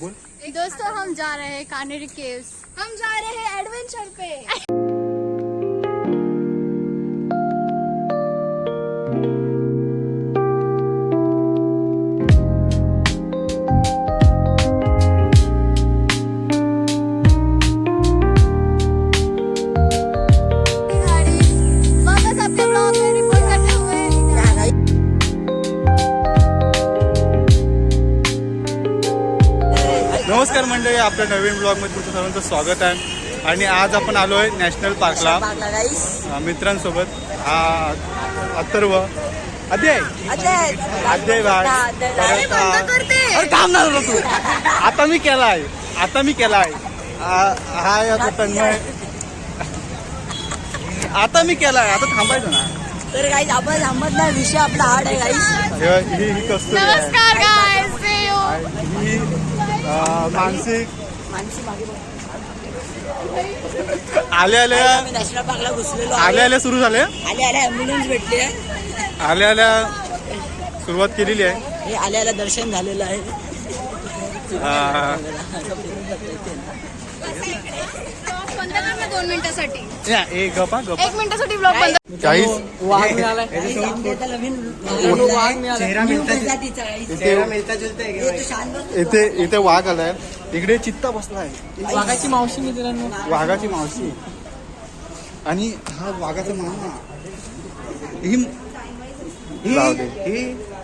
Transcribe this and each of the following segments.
बोल। दोस्तों हम जा रहे हैं कान्हेरी केव्स। हम जा रहे हैं एडवेंचर पे। नमस्कार मंडळी, आपल्या नवीन ब्लॉग मध्ये तुमचं सर्वांचं स्वागत आहे। आणि आज आपण आलोय नॅशनल पार्कला मित्रांसोबत। हा अथर्व, अजय भाई, काम नाही तू। आता मी केलाय हाय आता तन्मय, आता मी केलाय, आता थांबायचं ना। तर गाईज आपण थांबत नाही, विषय आपला हार्ड आहे गाईज। ही कस्तुरी नमस्कार गाइस, see you। ही मानसिक आल्या नॅशनल पार्कला घुसलेलो, आल्या सुरू झाले, आल्या ॲम्ब्युलन्स भेटली आहे, आल्या सुरुवात केलेली आहे। हे आल्या दर्शन झालेलं आहे। बंद कर ना 2 मिनिटासाठी। एक गप्पा 1 मिनिटासाठी ब्लॉग बंद। काहीच वाघ मिळाला, इथे वाघ आलाय, इकडे चित्ता बसलाय, वाघाची मावशी मित्रांनो, वाघाची मावशी आणि हा वाघाचा मामा। ही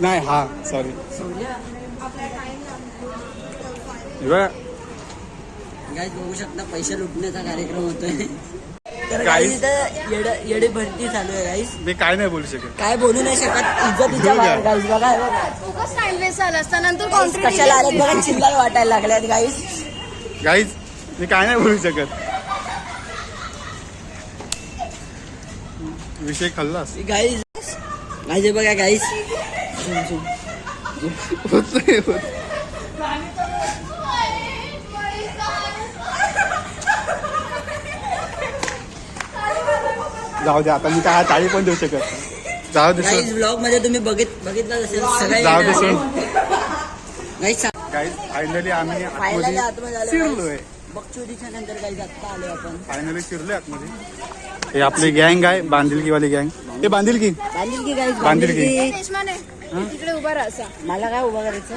नाही, हा सॉरी, गाईज बघू शकता पैसे लुटण्याचा कार्यक्रम होतोय। तर गाईज येडे भरती चालू आहे गाईज। मी काय नाही बोलू शकत, काय बोलू नाही शकत, इज्जतीच्या बाहेर गाईज। बघा फोकस टाइम वेस्ट झाला असता, नंतर कशाला आले बघा, चिल्लार वाटायला लागल्यात गाईज। मी काय नाही बोलू शकत, विषय खाल्लास गाईज। गाईज बघा गाईज, जाऊ दे, आता मी काय टाळी पण देऊ शकत। जाऊ दे गाईज, ब्लॉग मध्ये तुम्ही बघितलं असेल जाऊ दे सोड। गाईज। फायनली आम्ही आतमध्ये शिरलोय, बकचोदीच्या नंतर गाईज आता आलोय आपण, फायनली शिरलोय आतमध्ये। हे आपली गँग आहे, बांधिलकी वाली गँग। हे बांधिलकी गाईज, बांधिलकी। इकडे उभा राहा असा। मला काय उभा करायचं,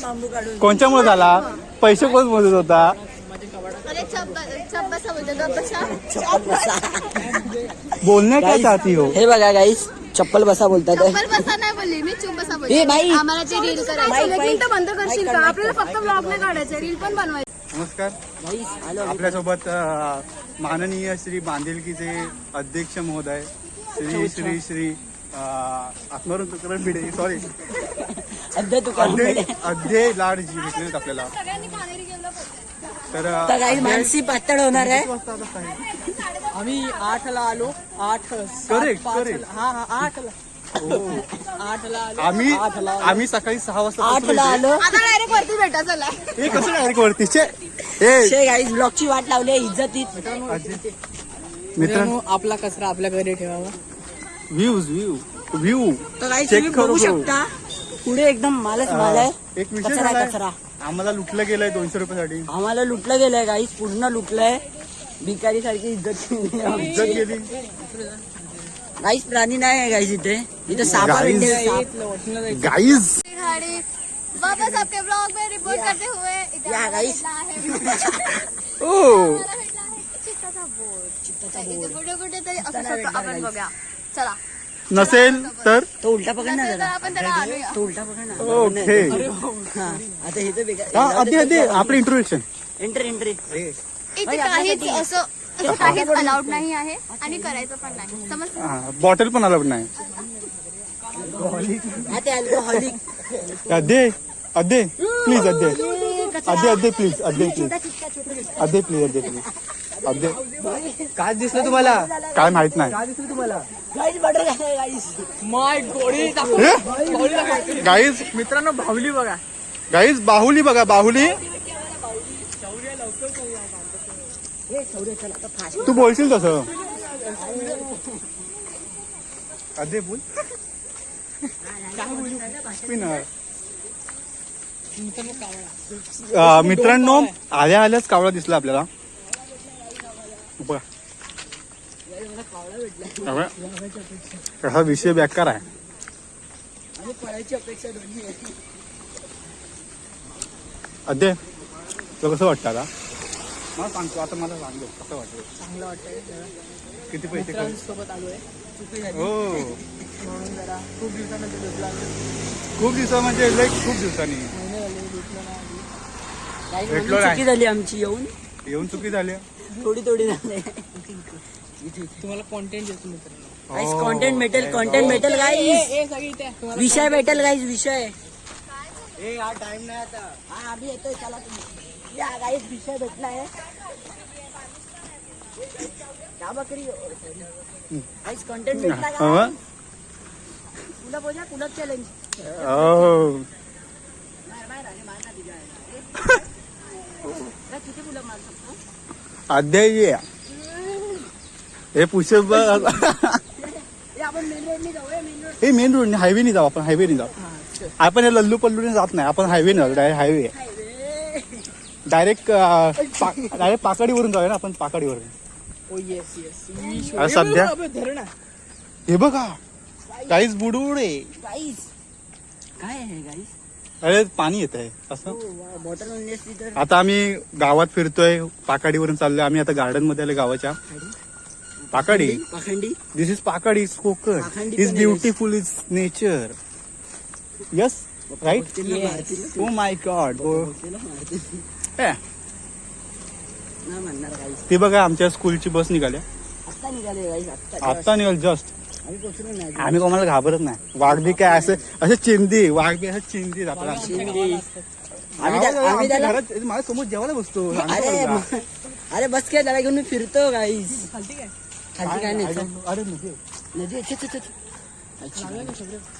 बांबू काढून कोणच्यामुळे झाला, पैसे कोण मोजत होता? बोलणे काय चाहती हो? हे बघा गाईस, चप्पल बसा बोलतात। चप्पल बसा नाही बोलली मी, चुप बसा बोलली। ए बाई, आम्हाला जे रील करायचं, 1 मिनिट बंद करशील का? आपल्याला फक्त ब्लॉग नाही काढायचं, रील पण बनवायचं। नमस्कार, गाईस आलो आपल्यासोबत माननीय श्री बांधिलकीचे अध्यक्ष महोदय श्री श्री श्री आत्मारून तुकाराम भिडे, सॉरी अध्यय लाडजी भेटलेत आपल्याला। तर काही मानसी पातळ होणार आहे। आम्ही 8ला आलो, 8 करेक्ट हा 8ला आम्ही सकाळी 6 वाजता 8ला आलो। आता डायरेक्ट वरती भेटा चला। हे कसं डायरेक्ट वरती गाईज, ब्लॉगची वाट लावली इज्जतीत। मित्रांनो, आपला कचरा आपल्या घरी ठेवावा। व्ह्यू तर गाईज तुम्ही बघू शकता, पुढे एकदम मालच माल आहे। एक विषय कचरा झालाय, कचरा आम्हाला लुटलं गेलंय 200 रुपयासाठी। आम्हाला लुटलं गेलंय गाईज, पूर्ण लुटलंय, भिकारी सारखी इज्जत गेली। गाईज प्राणी नाही आहे गाईज, इथे साप गाईज। वापस आपके ब्लॉग में रिपोर्ट करते हुए या गाईज, कुठे तरी असं आपण बघा चला। नसेल तर तो उलटा पकड ना जरा, आपण त्याला आणूया। तो उलटा पकड ना। ओके, आता हे तर बेकार। आधी आपलं इंट्रोडक्शन। एंट्री इथे काहीच असं काहीच अलाउड नाही आहे आणि करायचं पण नाही, समजलं? बॉटल पण अलाउड नाही। आता अल्कोहोलिक अद्दे प्लीज, अद्दे प्लीज। काय दिसलं तुम्हाला? काय माहित नाही गाईज, बटर गाईज, माय गोळी गाईज। मित्रांनो, बाहुली बघा गाईज, बाहुली बघा, बाहुली। तू बोलशील तसं, अद्दे बोल। स्पिनर. मित्रांनो आल्या आल्याच कावळा दिसला आपल्याला. बघा बघा. कसा विषय बेकार आहे. आणि पळायची अपेक्षा दोन्ही आहे. अद्दे तुला कसं वाटतं आता? मला सांगतो आता, मला सांगतो कसं वाटतं. चांगलं वाटतंय. किती पैसे खर्च? मित्रांसोबत आलोय हो म्हणून जरा खूप दिवसानंतर भेटलो आम्ही. खूप दिवसा म्हणजे लय खूप दिवसांनी महिने झाले भेटलो नाही. काही भेटलो म्हणून नाही. चुकी झाली आमची येऊन चुकी झाली. थोडी झाली. तुम्हाला कॉन्टेंट देतो मित्रांनो. गाईस कॉन्टेंट भेटेल, कॉन्टेंट भेटेल गाईस. सगळी इथे तुम्हाला विषय भेटेल गाईस, विषय. हा टाइम नाही आता. हा आम्ही येतोय, चला तुम्ही या गाईस. विषय भेटला आहे. क्या बकरी गाईस, कॉन्टेंट भेटला हो. का? पुन्हा बोला, पुन्हा चॅलेंज. हो. किती मुलं मारू शकतो? अध्याय ये. हे पुष्प हे आपण मेन रोडनी जाऊया, मेन रोड. हे मेन रोड हायवे नाही जाऊ आपण. हायवे नाही जाऊ आपण. हे लल्लू पल्लूने जात नाही आपण. हायवे नाही डायरेक्ट हायवे. डायरेक्ट पाकडीवरून जाऊया ना आपण. पाकडीवरून. ओ येस येस. अरे सध्या धरणा हे बघा काहीच बुडबुडे. गाईस काय आहे गाईस? अरे पाणी येत आहे असं. बॉटल आणली असती तर. आता आम्ही गावात फिरतोय. पाकाडीवरून चाललोय आम्ही आता. गार्डन मध्ये आले गावाच्या. Pakadi. Pakhandi. This is Pakadi Konkan. Pakhandi is पण beautiful is nature. Yes right. मारतील ओ माय गॉड. ना म्हणणार गाईस. ती बघा आमच्या स्कूलची बस निघाल्या. आता निघाले गाईस. आता निघाल जस्ट. आम्ही पोचलो नाही. आम्ही कोणाला घाबरत नाही. वाघ बी काय असं असे चिंदी. वाघ बी असं चिंदी आपला. आम्ही त्याला घरात माझ्या समोर जेवायला बसतो. अरे बस काय, त्याला घेऊन मी फिरतो गाईस. खालती काय खाली काय नाही. अरे नको. नदी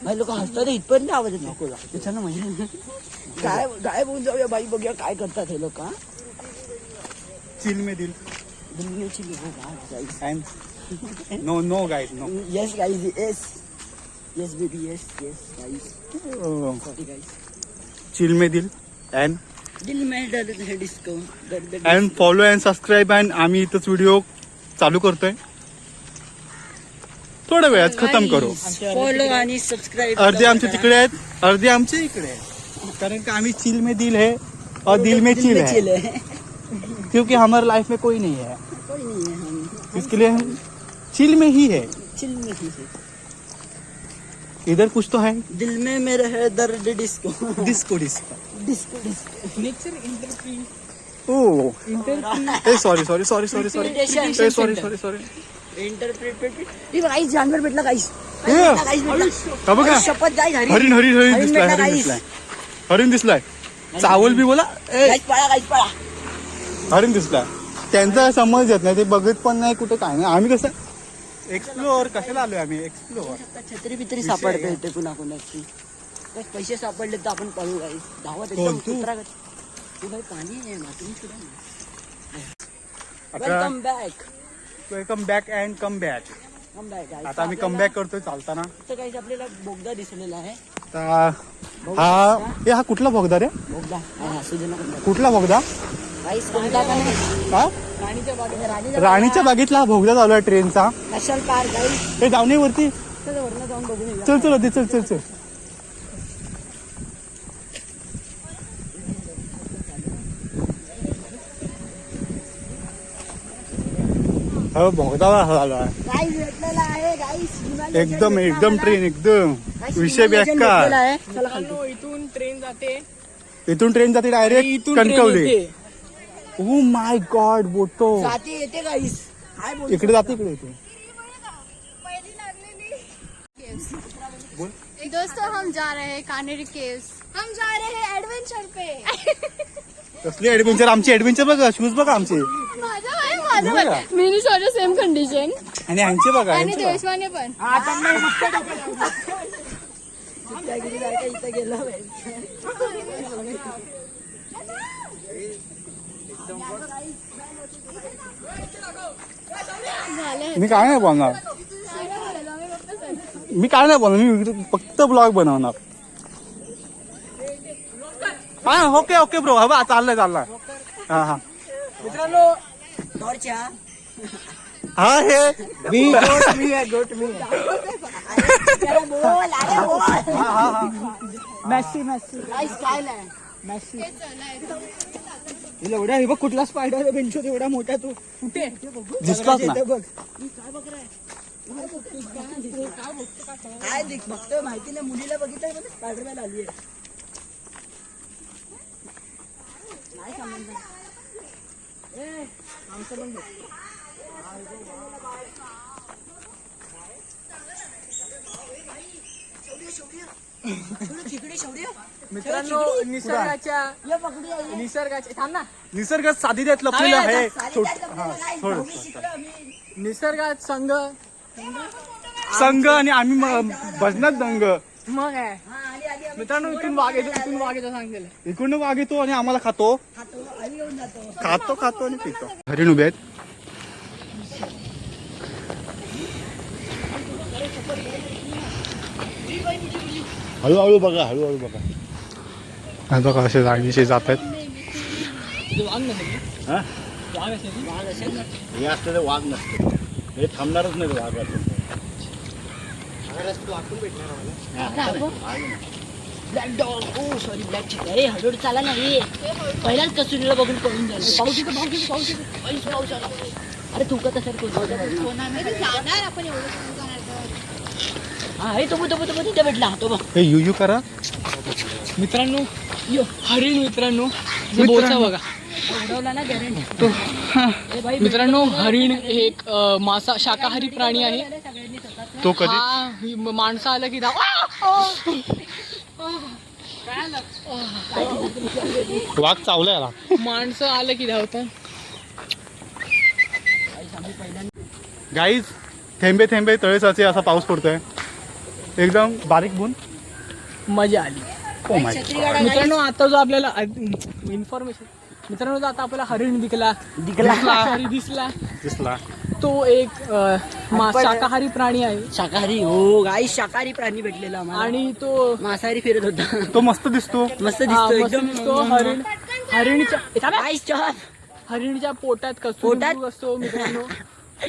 भाई लोक हसतात. इथपर्यंत आवाज येत नको. त्याच्यानं म्हणजे काय गायब होऊन जाऊया बाई. बघूया काय करतात हे लोक. चिल में दिल. दुनियाची लोक. No no guys no. Yes guys. Yes yes baby. Yes yes guys. Sorry guys. Chill में दिल अँड दिल में दर्द है डिस्को. दर्द and follow and subscribe. And आम्ही इथंच व्हिडिओ चालू करतोय. थोड्या वेळात खतम करू. फॉलो आणि सबस्क्राईब. अर्धे आमचे तिकडे आहेत, अर्धे आमचे इकडे आहेत. कारण की आम्ही चिल में दिल है और दिल में चिल है. क्योंकि हमारे लाइफ में कोई नहीं है, कोई नहीं है. हम इसके लिए हम चिल में ही है. चिल में ही है. इधर कुछ तो है. दिल में मेरे है दर्द disco. Disco disco. Disco disco. Nature इंटरप्री ओ इंटरप्री sorry sorry sorry sorry sorry sorry sorry sorry. Interpreted. Guys जानवर भेटला गाईस. हा बघा शपथ गाईस. हरिण हरिण हरिण दिसलाय. भेटला हरिण गाईस. दिसलाय. हरिण दिसलाय. चावल बी बोला. गाईस पळा, गाईस पळा. हरिण दिसलाय. त्यांचा समज येत नाही. ते बघत पण नाही कुठं काय नाही. आम्ही कसं एक्सप्लोअर कशाला आलोय आम्ही. एक्सप्लोअर. छत्री बित्री सापडते इथे कुणा कुणाची. बस पैसे सापडले तर आपण पळू गाईस. धावत एकदम कोण तू? कुत्रा. तू भाई पाणी आहे ना. तुम्ही सुद्धा ना. आता welcome back. Welcome back and come back. Come back guys. आता आम्ही कम बॅक करतोय चालताना. तर गाईस आपल्याला बोगदा दिसलेला आहे. हा कुठला बोगदा रे. बोगदा हा सुजना बोगदा. कुठला बोगदा. गाईस कोणता का नाही. हा राणीच्या बागेत. राणीच्या बागेतला हा बोगदा चालू आहे ट्रेनचा. नॅशनल पार्क गाईस. हे जाऊन वरती. चल वरनं जाऊन बघून येऊया. चल चल होते चल चल चल. हो बोगदा आलो आहे. गाईस भेटलेला आहे गाईस. एकदम एकदम ट्रेन एकदम विषय बेकार. चला खाली. इथून ट्रेन जाते. इथून ट्रेन जाते डायरेक्ट इथून ट्रेन कणकवली. येते. ओ माय गॉड बोटो. जाते येते गाईस. काय बोल. इकडे जाते इकडे येते. दोस्तों हम जा रहे हैं कानेरी केव्स. हम जा रहे हैं एडवेंचर पे. कसली ऍडव्हेंचर. आमची ऍडव्हेंचर बघा. शूज बघा आमचे. बघा. Many sorry same condition. आणि ह्यांचे बघा. आणि ह्यांचे बघा. देशवाने पण. इथं गेलो. झालं. मी काय नाही बोलणार. मी काय नाही बोलणार, मी फक्त ब्लॉग बनवणार. हा ओके ओके ब्रो, हा चाललंय चाललंय. हा हा मित्रांनो टॉर्च हा. हा हे मी गोट मी आहे गोट मी अरे बोल, अरे बोल. मॅसी मॅसी Guys, काय नाही. मॅसी हे चला एवढा हे बघ कुठला स्पायडर बेंचो एवढा मोठा तो कुठे दिसलाच ना. बघ काय बघतोय माहिती नाही, मुलीला बघितलंय पण स्पायडरमॅन आली आहे. नाही समजलं. आमचं पण बघ. चिकडी शेवडी मित्रांनो निसर्गाच्या ये पकडी आहे. निसर्गाच्या थांब ना निसर्गात साधी देत लपलेलं हा, आहे. थोडं निसर्गात संघ संघ आणि आम्ही भजनात दंग. मग आहे मित्रांनो इथून वाघ येतो सांगतेल इकडून वाघ येतो आणि आम्हाला खातो खातो आणि पितो. हरिण उभे आहेत. हळूहळू बघा हळूहळू बघा. आणि बघा असे जागीचे जात आहेत. वाघ नसेल हा वाघ असेल हे असतं ते वाघ नसतं, हे थांबणारच नाही ते वाघ असं. Black dog. Oh sorry, black chicken. अरे हळूहळू चाला नाही, पहिलाच कस्तुरीला बघून पळून झालं. पाऊस येतो पाऊस येतो पाऊस येतो पाऊस आला. अरे तू कसं जाणार आपण एवढं दूर जाणार तर. हा हे तो तिथे भेटला तो बघ. हे यू करा. मित्रांनो हरिण मित्रांनो बोचा बघा उडवला ना गॅरंटी. मित्रांनो हरिण एक मासा शाकाहारी प्राणी आहे. तो कधी हा माणसं आलं की धाव वाघ चावलाय याला. माणसं आलं की धावतं. गाईज थेंबे थेंबे तळे साचे असा पाऊस पडतोय. एकदम बारीक बुन. मजा आली. ओ माय मित्रांनो आता जो आपल्याला इन्फॉर्मेशन मित्रांनो जो आता आपल्याला हरिण दिसला दिसला. तो एक शाकाहारी प्राणी आहे शाकाहारी. हो गाईस, शाकाहारी प्राणी भेटलेला आम्हाला. आणि तो मांसाहारी फिरत होता. तो मस्त दिसतो. मस्त हा, दिसतो मस्त एकदम. दिसतो. गाईस चहा. हरिणीच्या पोटात कस्तुरी असतो मित्रांनो.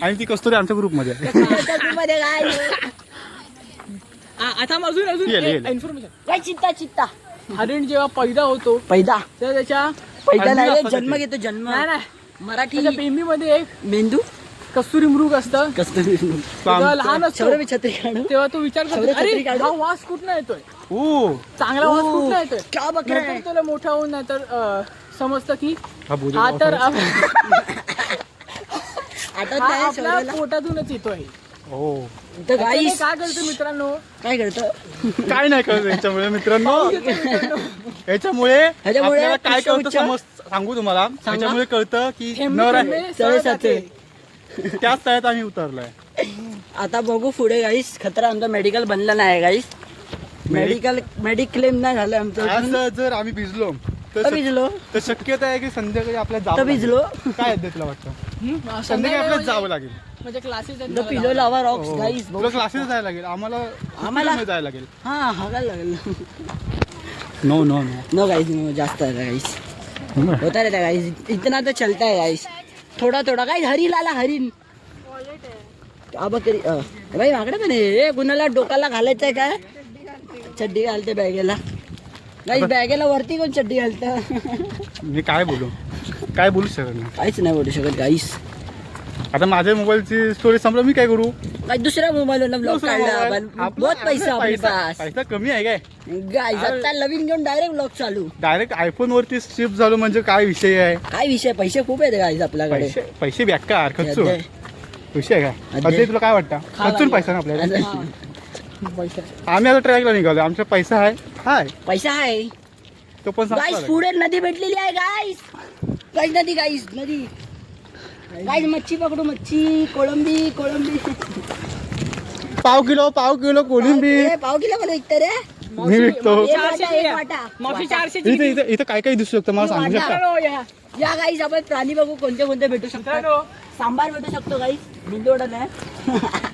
आणि ती कस्तुरी आमच्या ग्रुप मध्ये आहे. मध्ये काय आता अजून ये. इन्फॉर्मेशन. काय चित्ता हरिण जेव्हा पैदा होतो पैदा तेव्हा त्याच्या पैदा अंडी नाही रे, असतात जन्म त्याचे. घेतो जन्म. नाही मराठी त्याच्या बेंबीमध्ये एक मेंदू कस्तुरी मृग असतं. कस्तुरी. जेव्हा लहान असतो शौर्य मी छत्री काढू. तेव्हा तो विचार शौर्य करतो छत्री अरे काढू. हा वास कुठनं येतोय, ओ चांगला वास कुठनं येतोय. क्या बकरा नंतर आहे. त्याला मोठा होऊन नाहीतर समजतं की हा बोलू. हा तर आठवत हा नाही आपल्या शौर्याला. पोटातूनच येतोय. हो तर त्याने गाईस काय करतो मित्रांनो, काय करतो. काय नाही कळत याच्यामुळे मित्रांनो. याच्यामुळे आपल्याला काय पुष्प कळतं उच्च. सांगू तुम्हाला. याच्यामुळे कळतं की थेंबे नर थेंबे आहे. सळ जाते. त्याच तळ्यात आम्ही उतरलोय. आता बघू पुढे गाईस. खतरा आमचा मेडिकल बनला नाही गाईस. मेडिक्लेम नाही झालं आमचं. असं जर आम्ही भिजलो तर भिजलो तर शक्यता आहे की संध्याकाळी आपल्याला तर जावं भिजलो. लागेल. काय आहे तुला वाटतं संध्याकाळी संध्याकाळी आपल्याला जावं लागेल. म्हणजे क्लासेस तर पिलो लावा रॉक्स हो. गाईस. तुला क्लासेस जायला लागेल. आम्हाला आम्हाला- जायला लागेल. हा हागायला लागेल. नो नो नो गाईस, नो जास्त आहे गाईस. होता रहता गाईस, इतना तो चलता है गाईस. थोडा गाईस. हरिण आला हरिण. बकरी भाई माकडे पण आहे. कुणाला डोक्याला घालायचंय काय. चड्डी घालते बॅगेला गाईस. बॅगेला वरती कोण चड्डी घालतं. मी काय बोलू शकत नाही. काहीच नाही बोलू शकत गाईस. आता माझ्या मोबाईलची स्टोरी संपलं, मी काय करू. गाईस दुसऱ्या मोबाईलवरनं ब्लॉग काढला. बहुत पैसा आपल्या पास पैसा कमी आहे काय. गाईस. आता नवीन घेऊन डायरेक्ट ब्लॉग चालू. डायरेक्ट आयफोन वरती शिफ्ट झालो म्हणजे काय विषय आहे. काय विषय. पैसे खूप आहेत गाईस आपल्याकडे. पैसे बेकार खर्च अद्दे. विषय काय. अद्दे. अजय तुला काय वाटतं खर्चून पैसा ना आपल्याला. पैसा आम्ही आता ट्रॅकला निघालो. आमचा पैसा आहे पैसा आहे तो पण गाईस. संपला. पुढे नदी भेटलेली आहे गाईस. गाईस नदी गाईस नदी गाईस. मच्छी पकडू. मच्छी कोळंबी पाव किलो कोळंबी. पाव किलो मला विकते रे. मी विकतो. एक वाटा. मावशी 400 इथे इथे इथे काय काय दिसू शकतं मला सांगू शकता? मित्रांनो या या गाईस आपण प्राणी बघू कोणते कोणते भेटू शकतात. मित्रांनो सांबार भेटू शकतो गाईस. बिंदोडा नाही.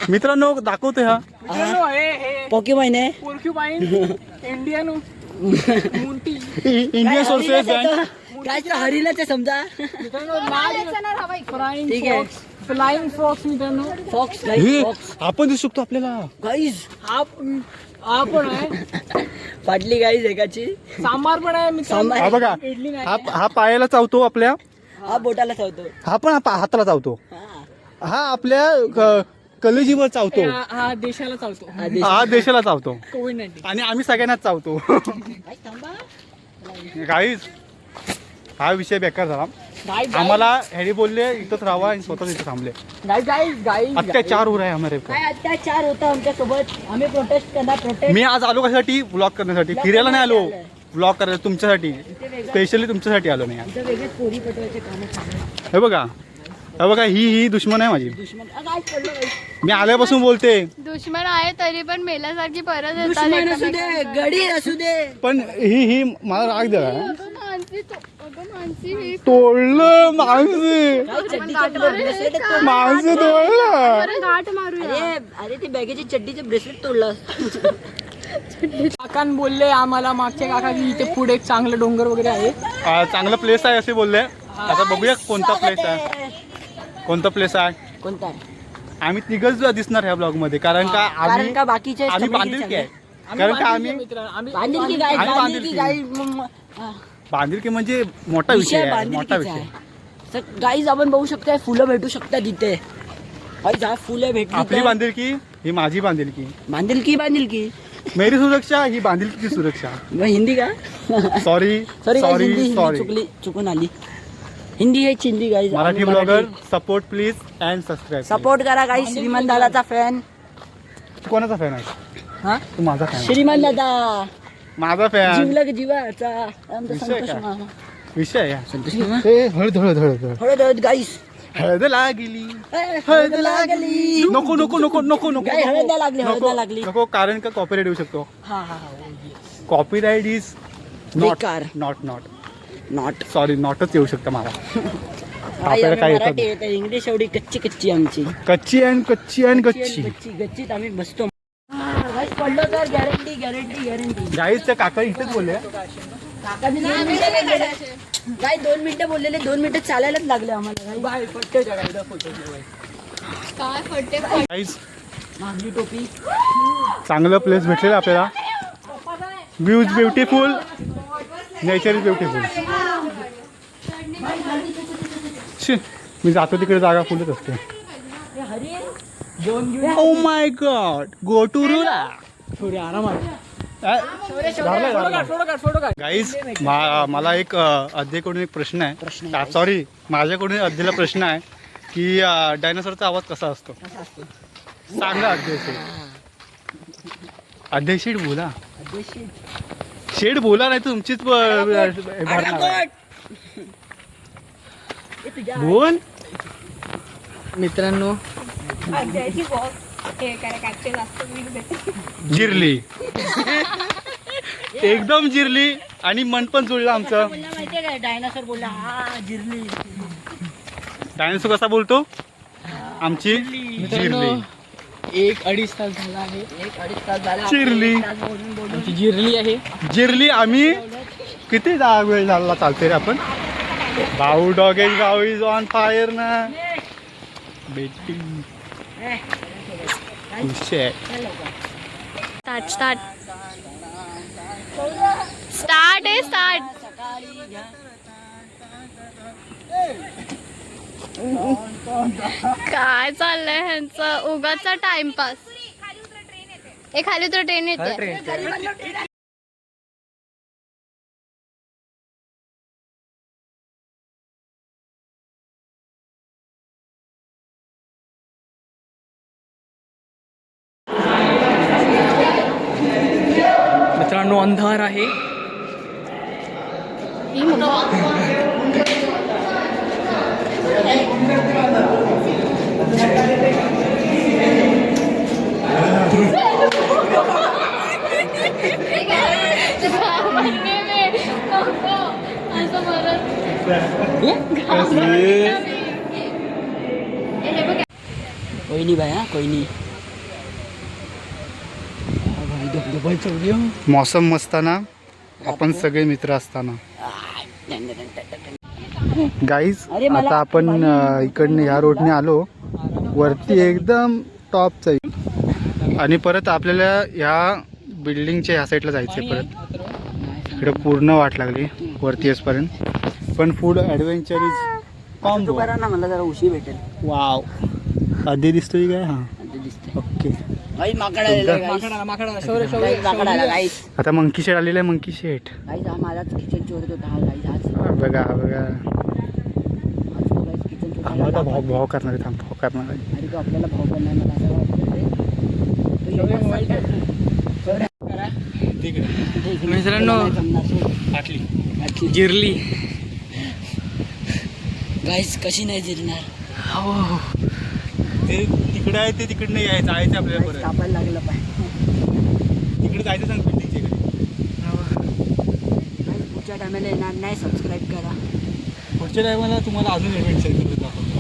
मित्रांनो दाखवतो हा मित्रांनो हे पोकी महिने पोर्क्युपाईन इंडियन मुंटी इंडियन सोर्सेस बँक. काय हरिलाच आहे समजा. मित्रांनो लाल फ्लाइंग ठीक आहे. फॉक्स फ्लाइंग फॉक्स मित्रांनो फॉक्स हे गाईस फॉक्स आपण दिसू शकतो आपल्याला. गाईस हा पण आहे फाटली गाईस एकाची. सांबार पण आहे मित्रांनो हा बघा इडली नाही हा पायाला चावतो आपल्या. हा बोटाला ठेवतो. हा पण हाताला चावतो. हा. हा आपल्या कलेजीवर चावतो. हा देशाला चालतो हा देशाला चावतो कोविड-19 आणि आम्ही सगळ्यांनाच चावतो. गाईस थांबा. गाईज हा विषय बेकार झाला. गाईस आम्हाला ह्यानी बोलले इथंच राहावा आणि स्वतःच इथं थांबले. गाईस गाईस गाईस अत्याचार हो रहा है हमारे ऊपर. काय अत्याचार होता आमच्या सोबत. आम्ही प्रोटेस्ट करणार प्रोटेस्ट. मी आज आलो कशासाठी? ब्लॉग करण्यासाठी. फिरायला नाही आलो, ब्लॉग करायला तुमच्यासाठी, स्पेशली तुमच्यासाठी आलो नाही. इथं वेगळेच पोरी पटवायचे काम चालू. हे बघा ही दुश्मन आहे माझी. दुश्मन गाईस पडलं गाईस. मी आल्यापासून बोलते दुश्मन आहे तरी पण मेल्यासारखी परत येतात दुश्मन असू दे एकमेकांना. गडी असू दे. पण ही मला राग दिला. अगं मानसी हे तोडलं माणसे, काय चड्डीचे ब्रेसलेट माणसे तोडलं. गाठ मारूया. अरे अरे ते बॅगेचे चड्डीचे ब्रेसलेट तोडलं. काकान बोलले आम्हाला मागच्या काका की इथे पुढे एक चांगलं डोंगर वगैरे आहे चांगला प्लेस आहे असे बोलले. आता बघूया कोणता प्लेस आहे. कोणता प्लेस आहे कोणता आहे? आम्ही तिघच दिसणार ह्या ब्लॉग मध्ये. कारण का कारण का बाकीचे आम्ही बांधिलकी आहे. कारण का आम्ही बांधिलकी गाईस आम्ही बांधिलकी बांधिलकी. गाईस. बांधिलकी म्हणजे मोठा विषय आहे, मोठा बांधिलकीचा विषय. आहे. गाईज आपण बघू शकता फुलं भेटू शकतात इथे. गाईज हा फुलं भेटली आपली तर- बांधिलकी ही माझी बांधिलकी. बांधिलकी मेरी सुरक्षा ही बांधिलकीची सुरक्षा. मग हिंदी का? Sorry sorry sorry Hindi sorry. चुकून आली. हिंदी आहे Hindi guys. Marathi blogger support please and subscribe. Support करा गाईज. श्रीमान दादाचा फॅन. कोणाचा फॅन आहे? हा तू माझा फॅन. श्रीमान दादा माझा फॅन. जीवलग जीवाचा आमचा विषय संतोष काय? मामा. विषय आहे. संतोष मामा हे हळद हळद हळद हळद. हळद गाईज. हळद लागली, हळद लागली. नको नको नको नको नको काय हळद लागली, हळद नको लागली. नको. कारण का कॉपीराइट येऊ शकतो. हा हा कॉपीराइट इज नॉट बेकार. Not not not. सॉरी नॉटच येऊ शकतं मला. आपल्याला काय येतं? मराठी येतं इंग्लिश एवढी कच्ची कच्ची आमची. कच्ची अँड कच्ची अँड कच्ची. गच्चीत आम्ही बसतो. गाईस पडलो तर गॅरंटी गॅरंटी गॅरंटी. गाईजच्या काका इथेच बोलले. काकाने 2 मिनिटं बोललेले. काय 2 मिनिटं बोललेले 2 मिनिटं चालायलाच लागले आम्हाला. काय फटे गाईज मागली टोपी. चांगलं प्लेस भेटलेलं आपल्याला. Views beautiful, nature is beautiful. मी जातो तिकडे जागा फुलच असते. Oh my god go to रुरा. थोडी आरामात झालं गाईज. मला एक अध्यक्षकडून एक प्रश्न आहे. सॉरी माझ्याकडून अध्यक्षला प्रश्न आहे की डायनासॉरचा आवाज कसा असतो? सांगा अध्यक्ष. अध्यक्ष बोला. शेड बोला नाही तर तुमचीच भरणार आहे. बोल. मित्रांनो जिरली एकदम जिरली आणि मन पण जुळलं आमचं. माहितीये काय डायनासोर बोलला हा जिरली. डायनासोर कसा बोलतो? आमची मित्रांनो जिरली. 1-2.5 तास झाला आहे 1-2.5 तास झाला. चिरली. आमची जिरली आहे. जिरली आम्ही. किती वेळ झाला चालते रे आपण? भाऊ डॉगेज भाऊ इज ऑन फायर ना बेटी. स्टार्ट स्टार्ट स्टार्ट आहे स्टार्ट. काय चाललंय ह्यांचं उगाचा टाइमपास. ए खाली तर ट्रेन येते. मित्रांनो अंधार आहे. असं परत हे बघ कोई नाही बाया कोई नाही. धबधबा चढूया. मौसम असताना आपण सगळे मित्र असताना गाईज अरे मला- आता आपण इकडनं ह्या रोडने आलो वरती एकदम टॉपचा आणि परत आपल्याला ह्या बिल्डिंगच्या ह्या साईडला जायचं परत. इकडे पूर्ण वाट लागली वरती येसपर्यंत पण फूड ॲडव्हेंचर इज तू करा ना मला जरा उशी भेटेल. वाव आधी दिसतोय काय हां ते दिसते ओके. माकड आलेलं आहे, guys. माकडा माकड आला गाईस. आता मंकी शेट आलेला आहे मंकी शेट. गाईस हा माझाच किचन चोरत होता हा गाईस आज. बघा बघा आज तो गाईस किचन चोर आम्हाला आता भाव भाव करणार आहे थांब भाव करणार आहे. आणि तो आपल्याला भाव करणार मला असं वाटतं तो मित्रांनो, आटली जिरली. गाईस कशी नाही जिरणार. ते तिकडे आहे ते तिकडनं यायचं जायचं आपल्याला परत कापायला लागलं पाहिजे. तिकडे जायचं सांग बिल्डिंगच्या इकडे. पुढच्या टायमाला येणार नाही. सबस्क्राईब करा. पुढच्या टायमाला तुम्हाला अजून ॲडव्हेंचर करत आपण.